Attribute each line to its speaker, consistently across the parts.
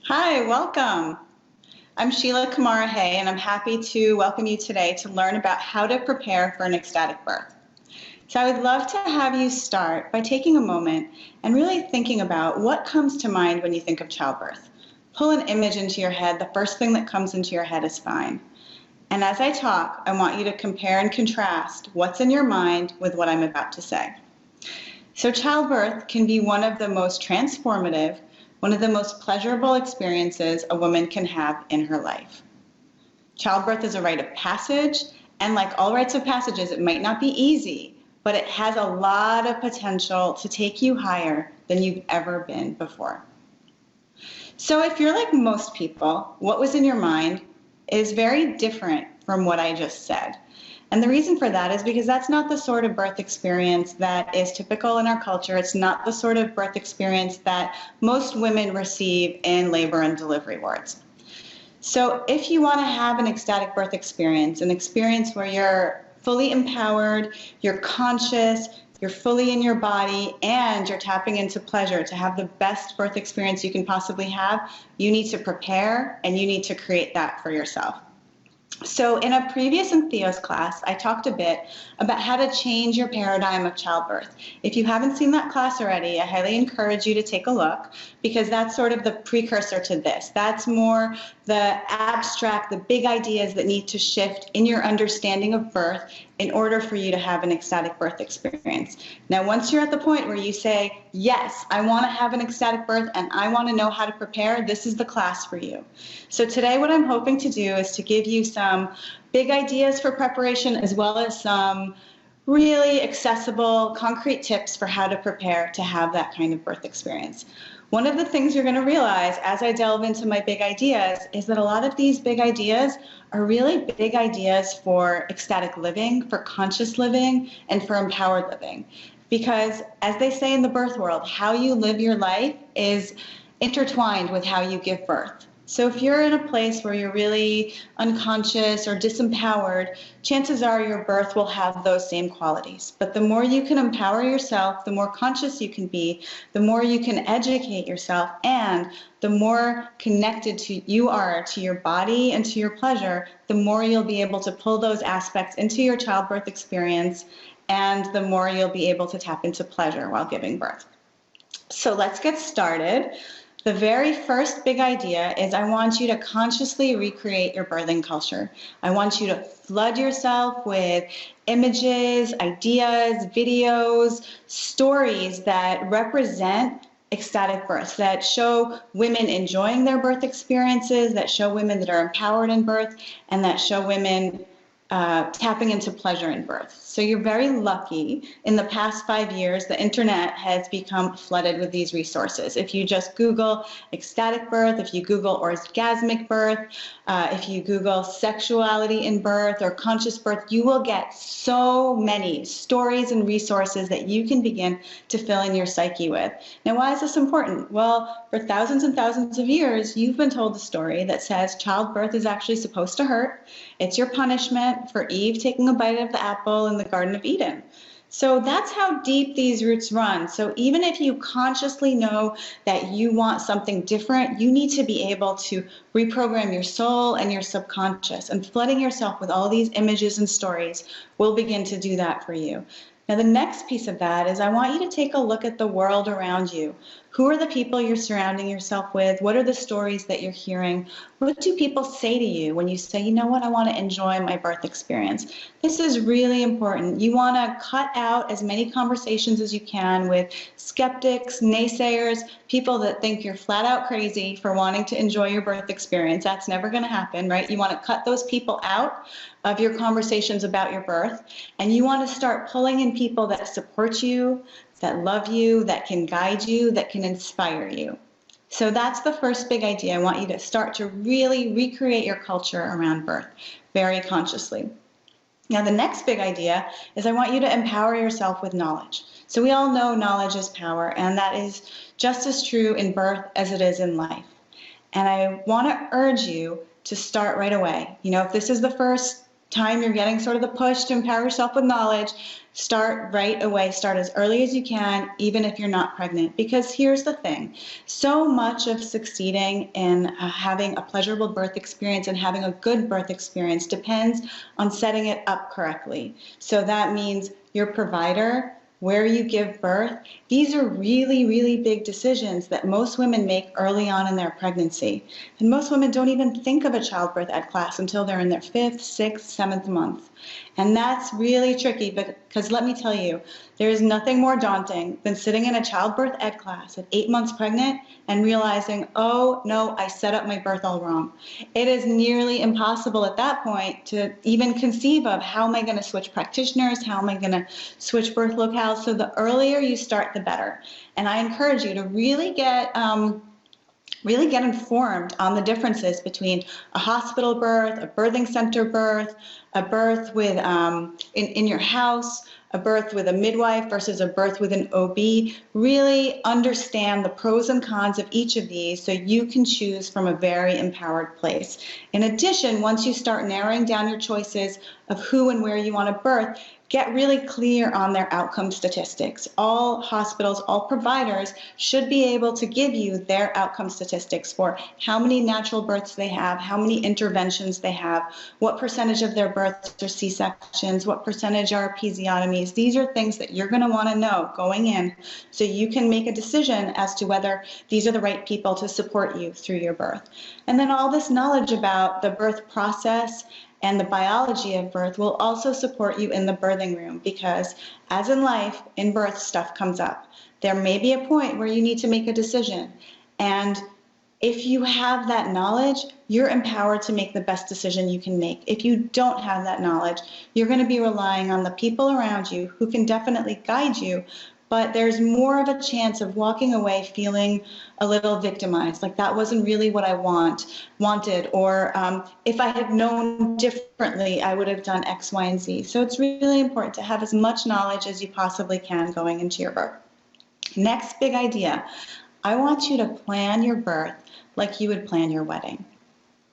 Speaker 1: Hi, welcome. I'm Sheila Kamara Hay, and I'm happy to welcome you today to learn about how to prepare for an ecstatic birth. So I would love to have you start by taking a moment and really thinking about what comes to mind when you think of childbirth. Pull an image into your head. The first thing that comes into your head is fine. And as I talk, I want you to compare and contrast what's in your mind with what I'm about to say. So childbirth can be one of the most transformative, one of the most pleasurable experiences a woman can have in her life. Childbirth is a rite of passage, and like all rites of passages, it might not be easy, but it has a lot of potential to take you higher than you've ever been before. So if you're like most people, what was in your mind is very different from what I just said. And the reason for that is because that's not the sort of birth experience that is typical in our culture. It's not the sort of birth experience that most women receive in labor and delivery wards. So if you want to have an ecstatic birth experience, an experience where you're fully empowered, you're conscious, you're fully in your body, and you're tapping into pleasure to have the best birth experience you can possibly have, you need to prepare and you need to create that for yourself. So in a previous Entheos class, I talked a bit about how to change your paradigm of childbirth. If you haven't seen that class already, I highly encourage you to take a look, because that's sort of the precursor to this. That's more the abstract, the big ideas that need to shift in your understanding of birth in order for you to have an ecstatic birth experience. Now, once you're at the point where you say, yes, I want to have an ecstatic birth and I want to know how to prepare, this is the class for you. So today what I'm hoping to do is to give you some big ideas for preparation, as well as some really accessible, concrete tips for how to prepare to have that kind of birth experience. One of the things you're going to realize as I delve into my big ideas is that a lot of these big ideas are really big ideas for ecstatic living, for conscious living, and for empowered living. Because as they say in the birth world, how you live your life is intertwined with how you give birth. So if you're in a place where you're really unconscious or disempowered, chances are your birth will have those same qualities. But the more you can empower yourself, the more conscious you can be, the more you can educate yourself, and the more connected you are to your body and to your pleasure, the more you'll be able to pull those aspects into your childbirth experience, and the more you'll be able to tap into pleasure while giving birth. So let's get started. The very first big idea is I want you to consciously recreate your birthing culture. I want you to flood yourself with images, ideas, videos, stories that represent ecstatic birth, that show women enjoying their birth experiences, that show women that are empowered in birth, and that show women tapping into pleasure in birth. So you're very lucky. In the past 5 years, the internet has become flooded with these resources. If you just Google ecstatic birth, if you Google orgasmic birth, if you Google sexuality in birth or conscious birth, you will get so many stories and resources that you can begin to fill in your psyche with. Now, why is this important? Well, for thousands and thousands of years, you've been told the story that says childbirth is actually supposed to hurt. It's your punishment for Eve taking a bite of the apple in the Garden of Eden. So that's how deep these roots run. So even if you consciously know that you want something different, you need to be able to reprogram your soul and your subconscious. And flooding yourself with all these images and stories will begin to do that for you. Now, the next piece of that is I want you to take a look at the world around you. Who are the people you're surrounding yourself with? What are the stories that you're hearing? What do people say to you when you say, you know what, I want to enjoy my birth experience? This is really important. You want to cut out as many conversations as you can with skeptics, naysayers, people that think you're flat out crazy for wanting to enjoy your birth experience. That's never going to happen, right? You want to cut those people out of your conversations about your birth, and you want to start pulling in people that support you, that love you, that can guide you, that can inspire you. So that's the first big idea. I want you to start to really recreate your culture around birth very consciously. Now, the next big idea is I want you to empower yourself with knowledge. So we all know knowledge is power, and that is just as true in birth as it is in life. And I want to urge you to start right away. You know, if this is the first time you're getting sort of the push to empower yourself with knowledge, start right away. Start as early as you can, even if you're not pregnant. Because here's the thing. So much of succeeding in having a pleasurable birth experience and having a good birth experience depends on setting it up correctly. So that means your provider, where you give birth. These are really, really big decisions that most women make early on in their pregnancy. And most women don't even think of a childbirth ed class until they're in their 5th, 6th, 7th month. And that's really tricky because let me tell you, there is nothing more daunting than sitting in a childbirth ed class at 8 months pregnant and realizing, oh no, I set up my birth all wrong. It is nearly impossible at that point to even conceive of how am I going to switch practitioners, how am I going to switch birth locales. So the earlier you start, the better. And I encourage you to really get informed on the differences between a hospital birth, a birthing center birth, a birth with in your house, a birth with a midwife versus a birth with an OB. Really understand the pros and cons of each of these so you can choose from a very empowered place. In addition, once you start narrowing down your choices of who and where you want to birth, get really clear on their outcome statistics. All hospitals, all providers should be able to give you their outcome statistics for how many natural births they have, how many interventions they have, what percentage of their births are C-sections, what percentage are episiotomies. These are things that you're going to want to know going in so you can make a decision as to whether these are the right people to support you through your birth. And then all this knowledge about the birth process and the biology of birth will also support you in the birthing room because, as in life, in birth, stuff comes up. There may be a point where you need to make a decision. And if you have that knowledge, you're empowered to make the best decision you can make. If you don't have that knowledge, you're going to be relying on the people around you who can definitely guide you, but there's more of a chance of walking away feeling a little victimized, like that wasn't really what I wanted, or if I had known differently, I would have done X, Y, and Z. So it's really important to have as much knowledge as you possibly can going into your birth. Next big idea, I want you to plan your birth like you would plan your wedding.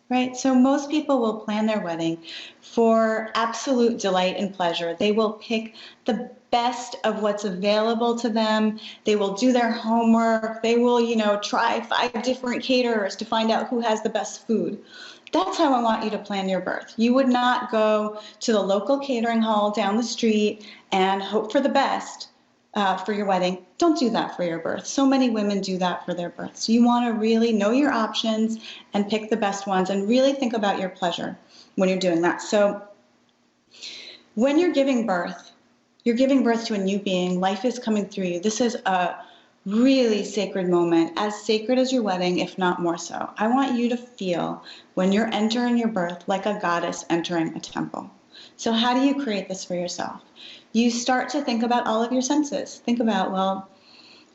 Speaker 1: Right? So most people will plan their wedding for absolute delight and pleasure. They will pick the best of what's available to them. They will do their homework. They will, try 5 different caterers to find out who has the best food. That's how I want you to plan your birth. You would not go to the local catering hall down the street and hope for the best for your wedding. Don't do that for your birth. So many women do that for their births. You want to really know your options and pick the best ones and really think about your pleasure when you're doing that. So when you're giving birth to a new being. Life is coming through you. This is a really sacred moment, as sacred as your wedding, if not more so. I want you to feel when you're entering your birth like a goddess entering a temple. So how do you create this for yourself? You start to think about all of your senses. Think about, well,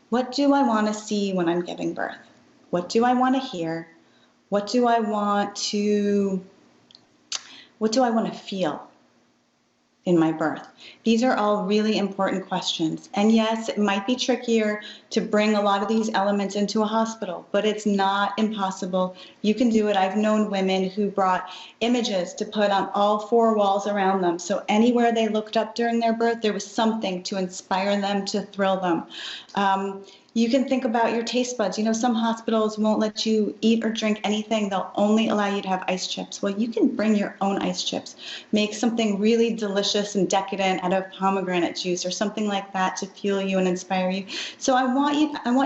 Speaker 1: what do I want to see when I'm giving birth? What do I want to hear? What do I want to feel in my birth? These are all really important questions. And yes, it might be trickier to bring a lot of these elements into a hospital, but it's not impossible. You can do it. I've known women who brought images to put on all 4 walls around them. So anywhere they looked up during their birth, there was something to inspire them, to thrill them. You can think about your taste buds. Some hospitals won't let you eat or drink anything. They'll only allow you to have ice chips. Well, you can bring your own ice chips. Make something really delicious and decadent out of pomegranate juice or something like that to fuel you and inspire you. So I want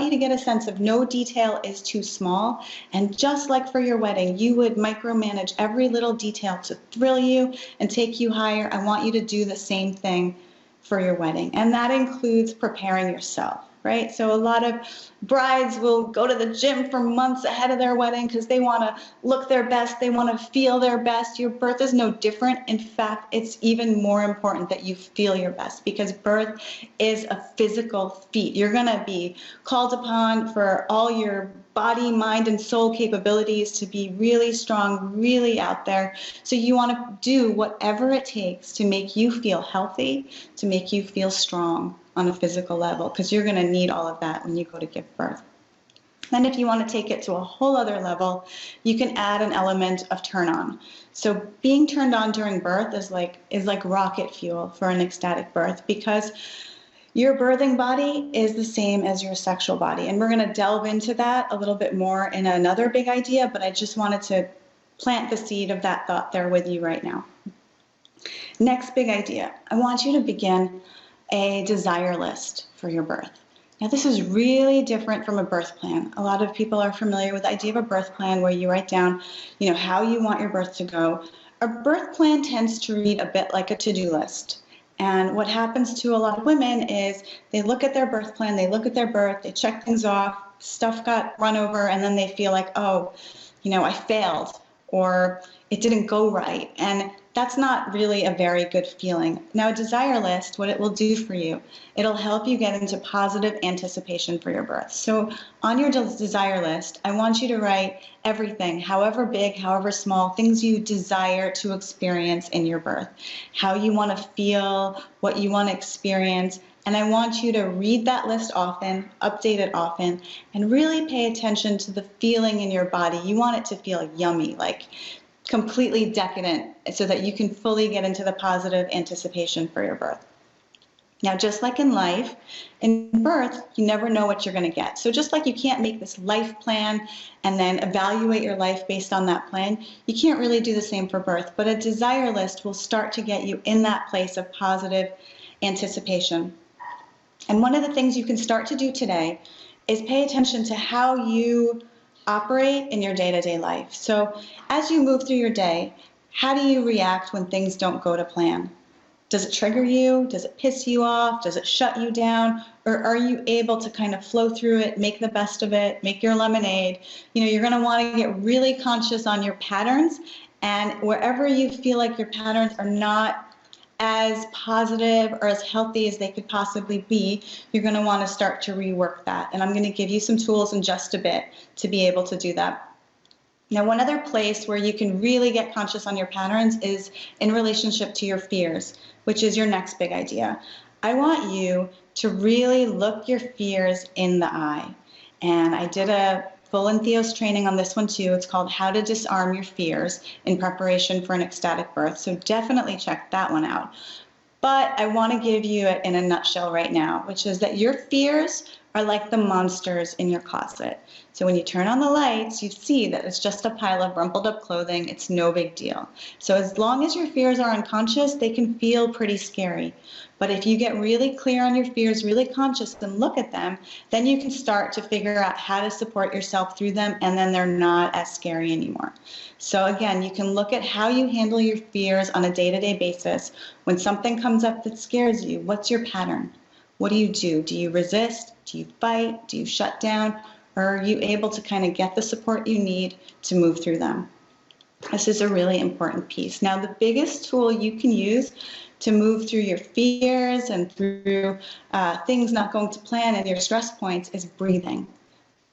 Speaker 1: you to get a sense of no detail is too small. And just like for your wedding, you would micromanage every little detail to thrill you and take you higher. I want you to do the same thing for your wedding. And that includes preparing yourself. Right? So a lot of brides will go to the gym for months ahead of their wedding because they want to look their best. They want to feel their best. Your birth is no different. In fact, it's even more important that you feel your best because birth is a physical feat. You're going to be called upon for all your body, mind, and soul capabilities to be really strong, really out there. So you want to do whatever it takes to make you feel healthy, to make you feel strong on a physical level, because you're going to need all of that when you go to give birth. Then if you want to take it to a whole other level, you can add an element of turn on. So being turned on during birth is like rocket fuel for an ecstatic birth, because your birthing body is the same as your sexual body. And we're going to delve into that a little bit more in another big idea, but I just wanted to plant the seed of that thought there with you right now. Next big idea, I want you to begin a desire list for your birth. Now, this is really different from a birth plan. A lot of people are familiar with the idea of a birth plan where you write down, how you want your birth to go. A birth plan tends to read a bit like a to-do list. And what happens to a lot of women is they look at their birth plan, they look at their birth, they check things off, stuff got run over, and then they feel like, oh, I failed, or it didn't go right. And that's not really a very good feeling. Now, a desire list, what it will do for you, it'll help you get into positive anticipation for your birth. So on your desire list, I want you to write everything, however big, however small, things you desire to experience in your birth, how you want to feel, what you want to experience. And I want you to read that list often, update it often, and really pay attention to the feeling in your body. You want it to feel yummy, like completely decadent, so that you can fully get into the positive anticipation for your birth. Now, just like in life, in birth, you never know what you're going to get. So just like you can't make this life plan and then evaluate your life based on that plan, you can't really do the same for birth. But a desire list will start to get you in that place of positive anticipation. And one of the things you can start to do today is pay attention to how you operate in your day-to-day life. So as you move through your day, how do you react when things don't go to plan? Does it trigger you? Does it piss you off? Does it shut you down? Or are you able to kind of flow through it, make the best of it, make your lemonade? You're going to want to get really conscious on your patterns, and wherever you feel like your patterns are not as positive or as healthy as they could possibly be, you're going to want to start to rework that. And I'm going to give you some tools in just a bit to be able to do that. Now, one other place where you can really get conscious on your patterns is in relationship to your fears, which is your next big idea. I want you to really look your fears in the eye. And I did a full Entheos training on this one too. It's called How to Disarm Your Fears in Preparation for an Ecstatic Birth. So definitely check that one out. But I want to give you it in a nutshell right now, which is that your fears are like the monsters in your closet. So when you turn on the lights, you see that it's just a pile of rumpled up clothing. It's no big deal. So as long as your fears are unconscious, they can feel pretty scary. But if you get really clear on your fears, really conscious, and look at them, then you can start to figure out how to support yourself through them, and then they're not as scary anymore. So again, you can look at how you handle your fears on a day-to-day basis. When something comes up that scares you, what's your pattern? What do you do? Do you resist? Do you fight? Do you shut down? Or are you able to kind of get the support you need to move through them? This is a really important piece. Now, the biggest tool you can use to move through your fears and through things not going to plan and your stress points is breathing.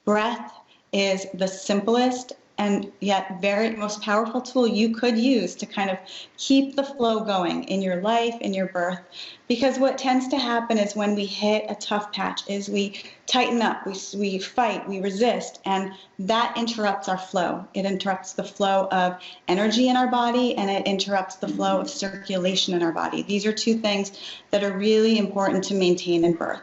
Speaker 1: Breath is the simplest and yet very most powerful tool you could use to kind of keep the flow going in your life, in your birth. Because what tends to happen is when we hit a tough patch is we tighten up, we fight, we resist, and that interrupts our flow. It interrupts the flow of energy in our body, and it interrupts the flow of circulation in our body. These are two things that are really important to maintain in birth.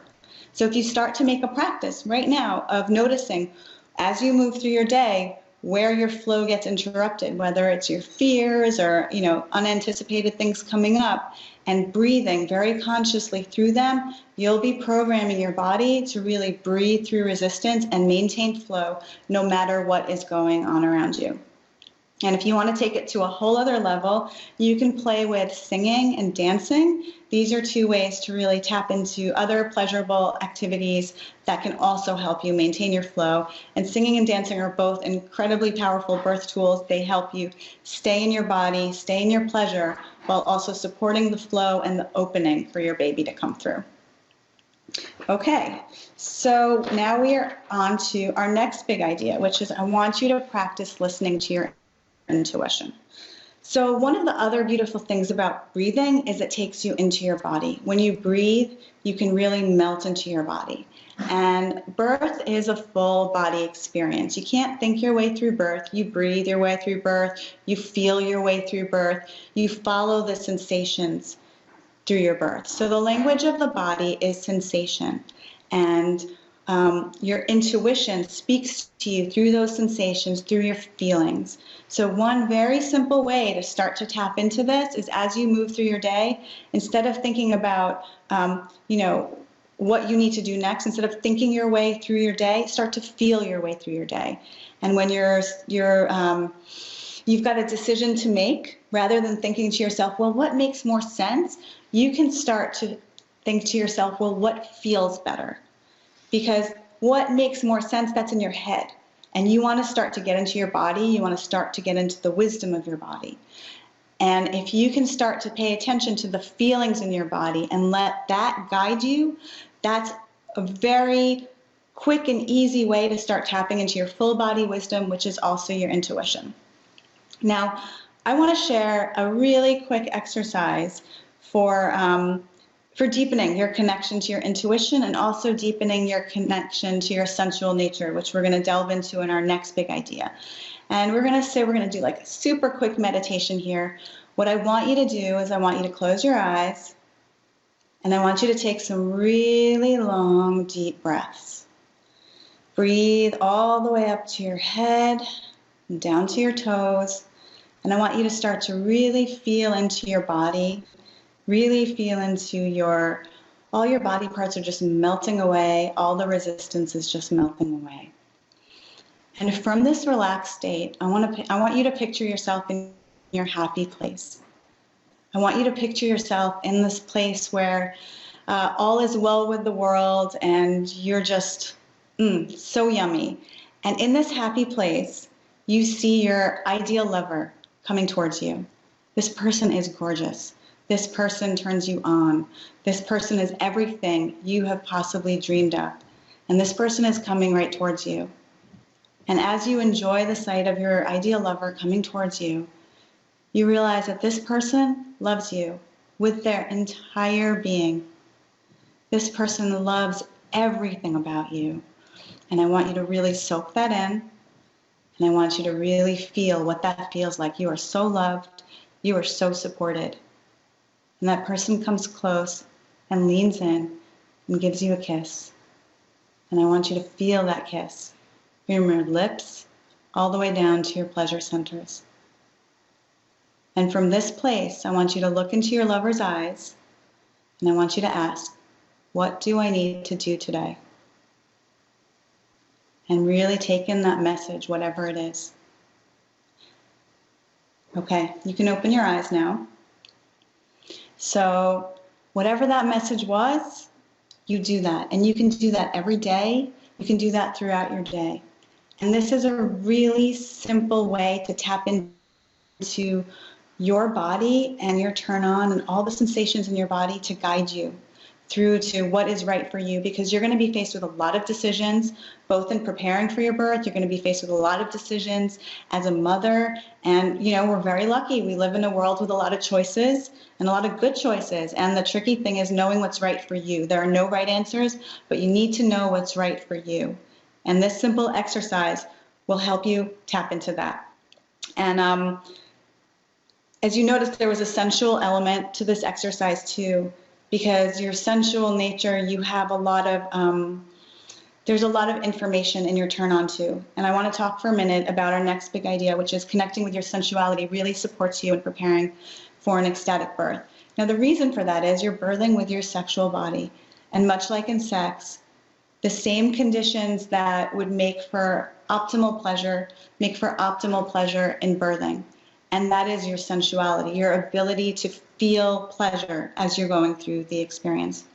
Speaker 1: So if you start to make a practice right now of noticing as you move through your day where your flow gets interrupted, whether it's your fears or unanticipated things coming up, and breathing very consciously through them, you'll be programming your body to really breathe through resistance and maintain flow no matter what is going on around you. And if you want to take it to a whole other level, you can play with singing and dancing. These are two ways to really tap into other pleasurable activities that can also help you maintain your flow. And singing and dancing are both incredibly powerful birth tools. They help you stay in your body, stay in your pleasure, while also supporting the flow and the opening for your baby to come through. Okay, so now we are on to our next big idea, which is I want you to practice listening to your intuition. So one of the other beautiful things about breathing is it takes you into your body. When you breathe, you can really melt into your body. And birth is a full body experience. You can't think your way through birth. You breathe your way through birth. You feel your way through birth. You follow the sensations through your birth. So the language of the body is sensation. And your intuition speaks to you through those sensations, through your feelings. So one very simple way to start to tap into this is as you move through your day, instead of thinking about, what you need to do next, instead of thinking your way through your day, start to feel your way through your day. And when you've got a decision to make, rather than thinking to yourself, well, what makes more sense? You can start to think to yourself, well, what feels better? Because what makes more sense, that's in your head. And you want to start to get into your body. You want to start to get into the wisdom of your body. And if you can start to pay attention to the feelings in your body and let that guide you, that's a very quick and easy way to start tapping into your full body wisdom, which is also your intuition. Now, I want to share a really quick exercise for deepening your connection to your intuition and also deepening your connection to your sensual nature, which we're going to delve into in our next big idea. And we're going to do like a super quick meditation here. What I want you to do is I want you to close your eyes and I want you to take some really long, deep breaths. Breathe all the way up to your head and down to your toes. And I want you to start to really feel into your body. Really feel into all your body parts are just melting away. All the resistance is just melting away. And from this relaxed state, I want you to picture yourself in your happy place. I want you to picture yourself in this place where all is well with the world and you're just so yummy. And in this happy place, you see your ideal lover coming towards you. This person is gorgeous. This person turns you on. This person is everything you have possibly dreamed of. And this person is coming right towards you. And as you enjoy the sight of your ideal lover coming towards you, you realize that this person loves you with their entire being. This person loves everything about you. And I want you to really soak that in. And I want you to really feel what that feels like. You are so loved. You are so supported. And that person comes close and leans in and gives you a kiss. And I want you to feel that kiss from your lips all the way down to your pleasure centers. And from this place, I want you to look into your lover's eyes and I want you to ask, what do I need to do today? And really take in that message, whatever it is. Okay, you can open your eyes now. So whatever that message was, you do that. And you can do that every day. You can do that throughout your day. And this is a really simple way to tap into your body and your turn on and all the sensations in your body to guide you through to what is right for you, because you're going to be faced with a lot of decisions, both in preparing for your birth. You're going to be faced with a lot of decisions as a mother. And, we're very lucky. We live in a world with a lot of choices and a lot of good choices. And the tricky thing is knowing what's right for you. There are no right answers, but you need to know what's right for you. And this simple exercise will help you tap into that. And as you noticed, there was a sensual element to this exercise too, because your sensual nature, you have there's a lot of information in your turn on too. And I want to talk for a minute about our next big idea, which is connecting with your sensuality really supports you in preparing for an ecstatic birth. Now, the reason for that is you're birthing with your sexual body. And much like in sex, the same conditions that would make for optimal pleasure in birthing. And that is your sensuality, your ability to feel pleasure as you're going through the experience.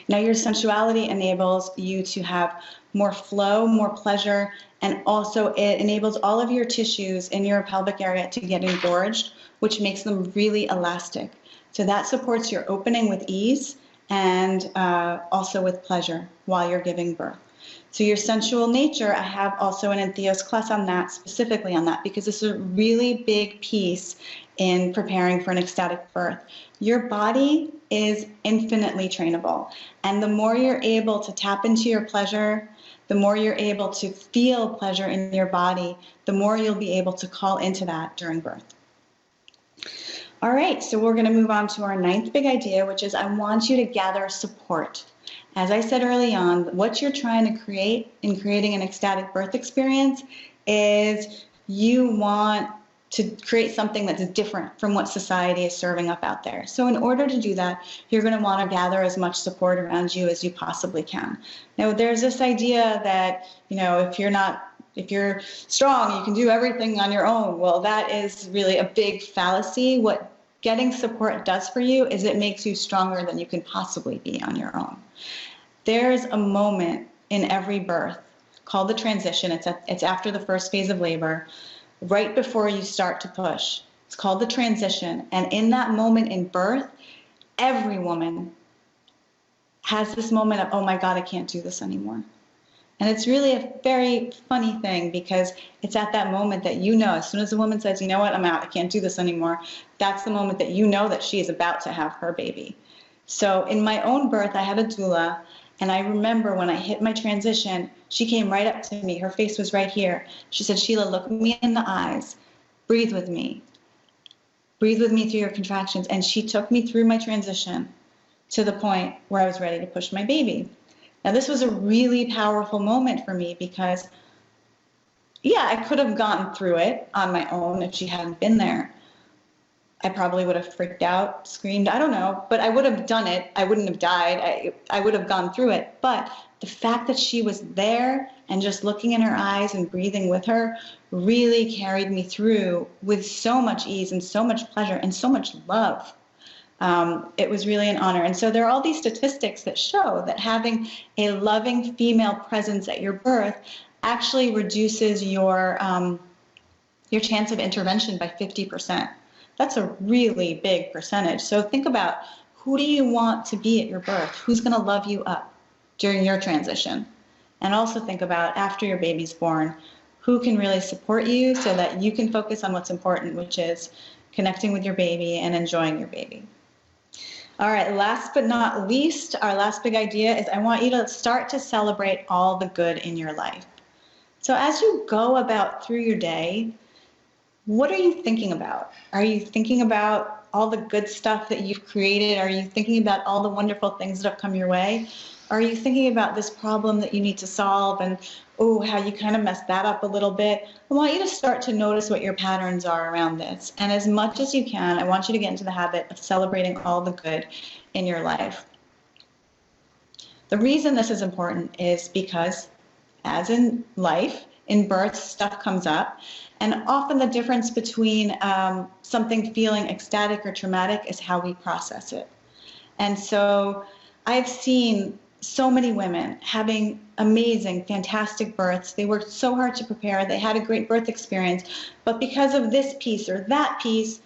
Speaker 1: Now, your sensuality enables you to have more flow, more pleasure, and also it enables all of your tissues in your pelvic area to get engorged, which makes them really elastic. So that supports your opening with ease and also with pleasure while you're giving birth. So your sensual nature, I have also an Entheos class on that, specifically on that, because this is a really big piece in preparing for an ecstatic birth. Your body is infinitely trainable. And the more you're able to tap into your pleasure, the more you're able to feel pleasure in your body, the more you'll be able to call into that during birth. All right, so we're going to move on to our 9th big idea, which is I want you to gather support. As I said early on, what you're trying to create in creating an ecstatic birth experience is you want to create something that's different from what society is serving up out there. So in order to do that, you're going to want to gather as much support around you as you possibly can. Now, there's this idea that, if you're strong, you can do everything on your own. Well, that is really a big fallacy. What getting support does for you is it makes you stronger than you can possibly be on your own. There's a moment in every birth called the transition. It's after the first phase of labor, right before you start to push. It's called the transition. And in that moment in birth, every woman has this moment of, oh my God, I can't do this anymore. And it's really a very funny thing, because it's at that moment that as soon as a woman says, you know what, I'm out, I can't do this anymore, that's the moment that you know that she is about to have her baby. So in my own birth, I had a doula, and I remember when I hit my transition, she came right up to me, her face was right here. She said, Sheila, look me in the eyes, breathe with me through your contractions. And she took me through my transition to the point where I was ready to push my baby. Now, this was a really powerful moment for me because, I could have gone through it on my own if she hadn't been there. I probably would have freaked out, screamed, I don't know, but I would have done it. I wouldn't have died. I would have gone through it. But the fact that she was there and just looking in her eyes and breathing with her really carried me through with so much ease and so much pleasure and so much love. It was really an honor. And so there are all these statistics that show that having a loving female presence at your birth actually reduces your chance of intervention by 50%. That's a really big percentage. So think about, who do you want to be at your birth? Who's going to love you up during your transition? And also think about, after your baby's born, who can really support you so that you can focus on what's important, which is connecting with your baby and enjoying your baby. All right, last but not least, our last big idea is I want you to start to celebrate all the good in your life. So as you go about through your day, what are you thinking about? Are you thinking about all the good stuff that you've created? Are you thinking about all the wonderful things that have come your way? Are you thinking about this problem that you need to solve and, how you kind of messed that up a little bit? I want you to start to notice what your patterns are around this. And as much as you can, I want you to get into the habit of celebrating all the good in your life. The reason this is important is because, as in life, in birth, stuff comes up. And often the difference between something feeling ecstatic or traumatic is how we process it. And so I've seen so many women having amazing, fantastic births. They worked so hard to prepare. They had a great birth experience. But because of this piece or that piece,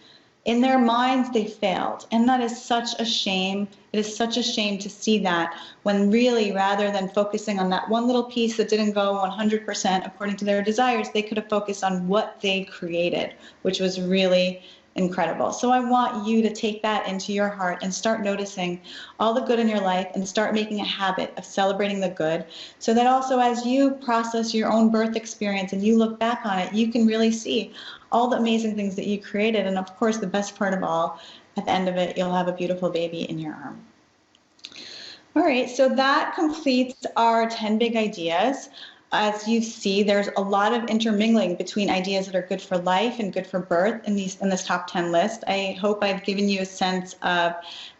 Speaker 1: in their minds, they failed. And that is such a shame. It is such a shame to see that, when really, rather than focusing on that one little piece that didn't go 100% according to their desires, they could have focused on what they created, which was really incredible. So I want you to take that into your heart and start noticing all the good in your life and start making a habit of celebrating the good, so that also as you process your own birth experience and you look back on it, you can really see all the amazing things that you created. And of course, the best part of all, at the end of it, you'll have a beautiful baby in your arm. All right, so that completes our 10 big ideas. As you see, there's a lot of intermingling between ideas that are good for life and good for birth in this top 10 list. I hope I've given you a sense of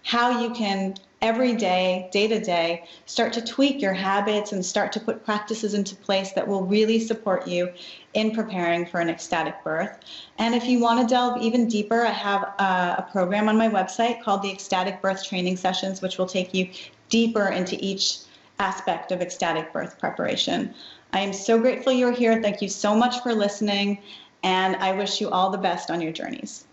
Speaker 1: how you can every day, day to day, start to tweak your habits and start to put practices into place that will really support you in preparing for an ecstatic birth. And if you want to delve even deeper, I have a program on my website called the Ecstatic Birth Training Sessions, which will take you deeper into each aspect of ecstatic birth preparation. I am so grateful you're here. Thank you so much for listening, and I wish you all the best on your journeys.